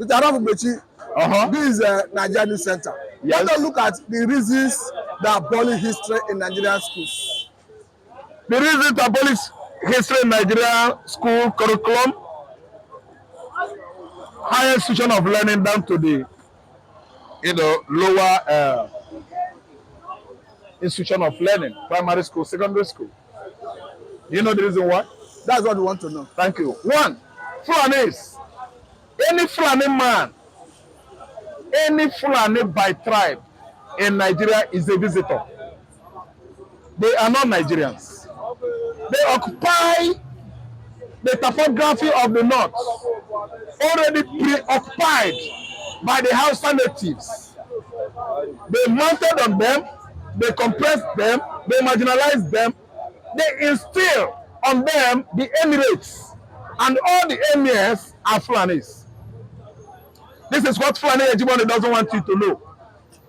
Mr. Raphael Ngbechi, this is a Nigerian center. Yes. Let us look at the reasons that abolish history in Nigerian schools. The reason to abolish history in Nigerian school curriculum, higher institution of learning down to the lower institution of learning, primary school, secondary school. You know the reason why? That's what we want to know. Thank you. One, Fulanis. Any Fulani man, any Fulani by tribe in Nigeria is a visitor. They are not Nigerians. They occupy the topography of the north, already preoccupied by the Hausa natives. They mounted on them, they compressed them, they marginalized them, they instill on them the emirates, and all the emirs are Fulanis. This is what Fulani hegemony doesn't want you to know.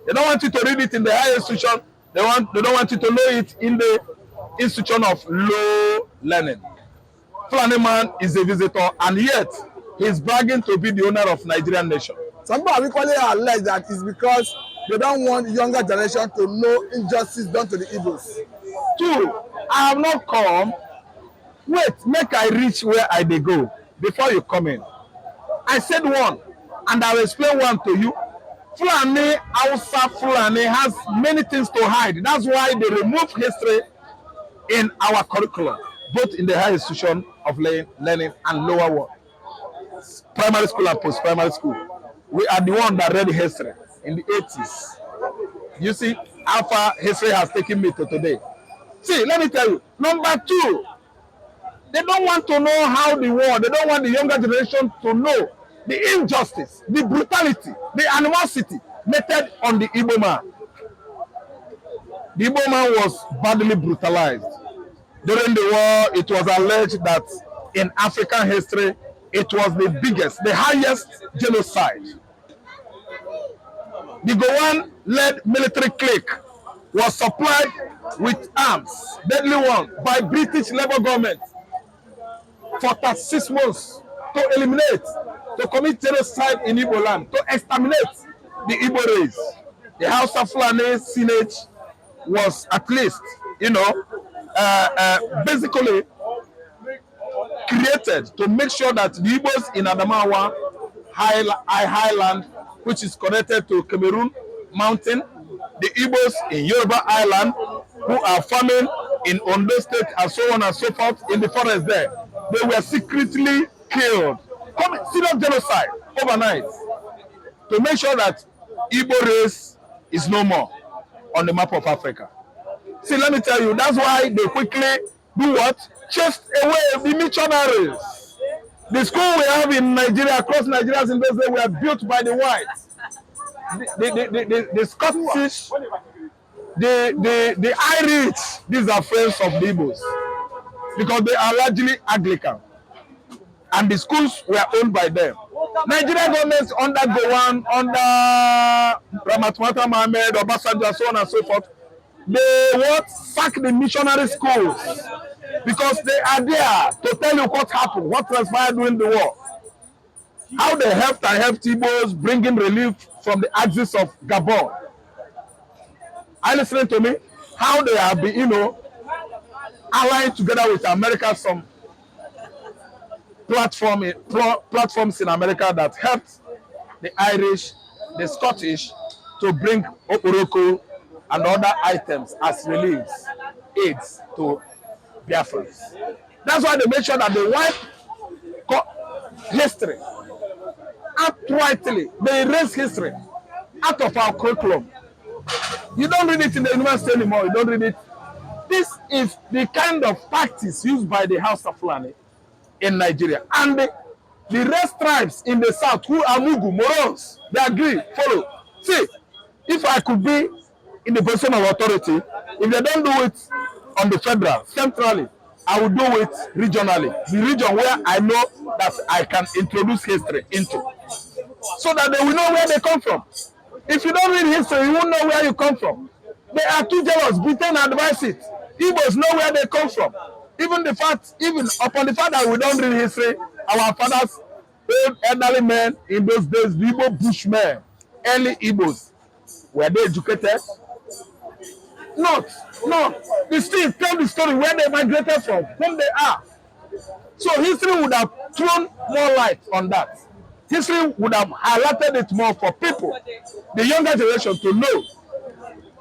They don't want you to read it in the higher institution. They don't want you to know it in the institution of low learning. Fulani man is a visitor, and yet he is bragging to be the owner of Nigerian nation. Some people are equally alleged that it's because they don't want younger generation to know injustice done to the Igbos. Two, I have not come. Wait, make I reach where I dey go before you come in. I said one, and I will explain one to you. Fulani, Hausa Fulani has many things to hide. That's why they remove history in our curriculum, both in the higher institution of learning and lower one, primary school and post-primary school. We are the one that read history in the 80s. You see how far history has taken me to today. See, let me tell you. Number two, they don't want to know how the war, they don't want the younger generation to know the injustice, the brutality, the animosity meted on the Igbo man. The Igbo man was badly brutalized. During the war, it was alleged that in African history, it was the biggest, the highest genocide. The Gowan-led military clique was supplied with arms, deadly one, by British Labour government for 36 months to eliminate, to commit genocide in Igbo land, to exterminate the Igbo race. The House of Fulani Senate was at least, basically created to make sure that the Igbos in Adamawa highland, which is connected to Cameroon mountain, the Igbos in Yoruba Island, who are farming in Ondo State, and so on and so forth in the forest there, they were secretly killed. Serious genocide overnight to make sure that Igbo race is no more on the map of Africa. See, let me tell you, that's why they quickly do what? Chased away the missionaries. The school we have in Nigeria, across Nigeria in those days, were built by the whites. The Scottish, the Irish, these are friends of the Igbos because they are largely Anglican. And the schools were owned by them. Nigerian governments under Gowan, under Ramatmata Mohammed, Obasanjo, so on and so forth, they would sack the missionary schools because they are there to tell you what happened, what transpired during the war. How they helped Igbos bringing relief from the axis of Gabon. Are you listening to me? How they have been, allying together with America, some platforms in America that helped the Irish, the Scottish to bring Oporoko and other items as reliefs, aids to Biafrans. That's why they made sure that they wipe history outrightly. They erase history out of our curriculum. You don't read it in the university anymore. You don't read it. This is the kind of practice used by the House of Fulani in Nigeria. And the rest tribes in the south who are Mugu, Morons, they agree, follow. See, if I could be in the position of authority, if they don't do it on the federal, centrally, I will do it regionally. The region where I know that I can introduce history into. So that they will know where they come from. If you don't read history, you won't know where you come from. They are too jealous. Britain advise it. Igbos know where they come from. Even upon the fact that we don't read history, our fathers old elderly men in those days, the Igbo bushmen, early Igbos, were they educated? Not, no. The still tell the story where they migrated from, whom they are. So history would have thrown more light on that. History would have highlighted it more for people, the younger generation, to know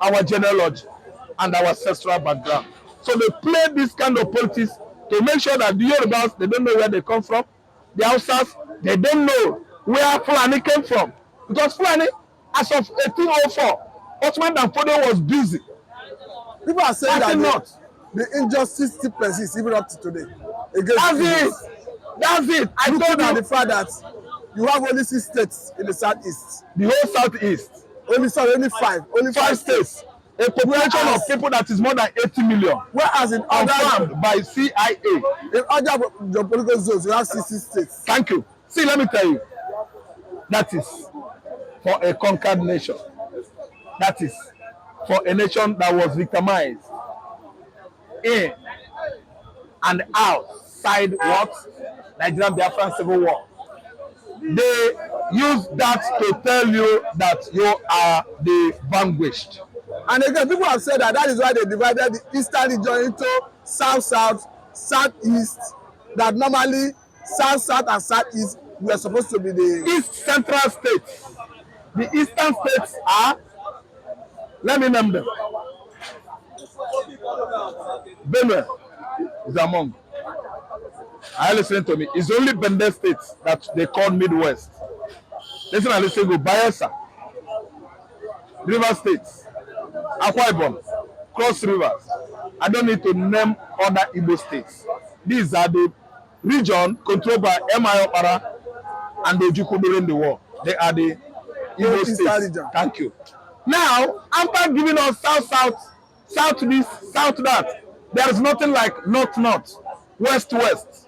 our genealogy and our ancestral background. So they play this kind of politics to make sure that the Yorubas, they don't know where they come from. The Hausas, they don't know where Fulani came from. Because Fulani, as of 1804, Ottoman Danfodio was busy. People are saying that the injustice still persists even up to today. That's it. That's it. I told you the fact that you have only 6 states in the southeast. The whole southeast. Only 5. Only 5 states. A population of people that is more than 80 million. Whereas in confirmed by CIA. In other geopolitical zones, you have 60 states. Thank you. See, let me tell you. That is for a conquered nation. That is for a nation that was victimized in and outside what? Nigerian Biafran Civil War. They use that to tell you that you are the vanquished. And again, people have said that is why they divided the eastern region into south-south, southeast, that normally south-south and southeast were supposed to be the East Central states. The eastern states are, let me name them. Benue is among. Are you listening to me? It's only Bende states that they call Midwest. Listen and listen to Bayelsa, River States, Akwa Ibom, Cross Rivers. I don't need to name other Igbo states. These are the region controlled by M.I. Opara and the Ojukwu during the war. They are the Igbo states. Region. Thank you. Now, after giving us south-south, south-this, south-that, there is nothing like north-north, west-west.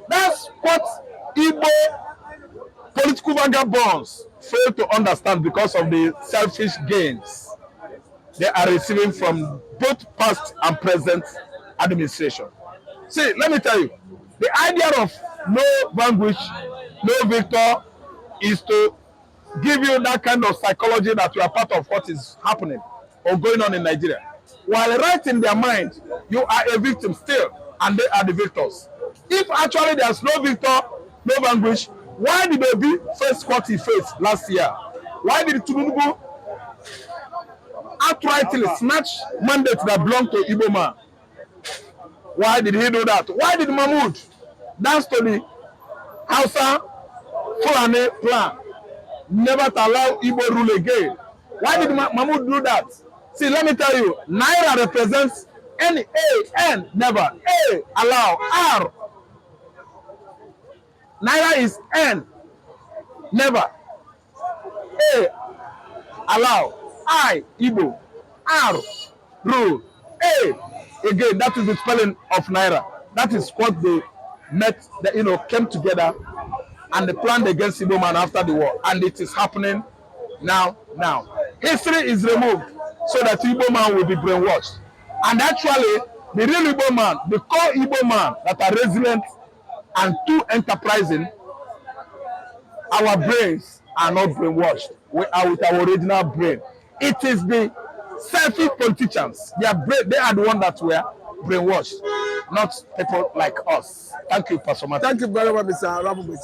That's what Igbo political vagabonds fail to understand because of the selfish gains they are receiving from both past and present administration. See, let me tell you, the idea of no vanquish, no victor is to give you that kind of psychology that you are part of what is happening or going on in Nigeria. While right in their mind, you are a victim still, and they are the victors. If actually there's no victor, no vanquish, why did Obi face what he faced last year? Why did Tinubu outrightly snatch mandate that belonged to Igbo man? Why did he do that? Why did Mahmoud dance to the Hausa Fulani plan, never to allow Igbo rule again? Why did Mahmoud do that? See, let me tell you, Naira represents N-A-N, never. A, allow. R. Naira is N, never. A, allow. I, Igbo. R, rule. A, again, that is the spelling of Naira. That is what they met, came together and they planned against Igbo man after the war. And it is happening now. History is removed so that Igbo man will be brainwashed. And actually, the real Igbo man, the core Igbo man that are resilient and too enterprising, our brains are not brainwashed. We are with our original brain. It is the selfish politicians. They are the one that were brainwashed, not people like us. Thank you, Pastor Martin. Thank you very much, Mr. Raphael Ngbechi.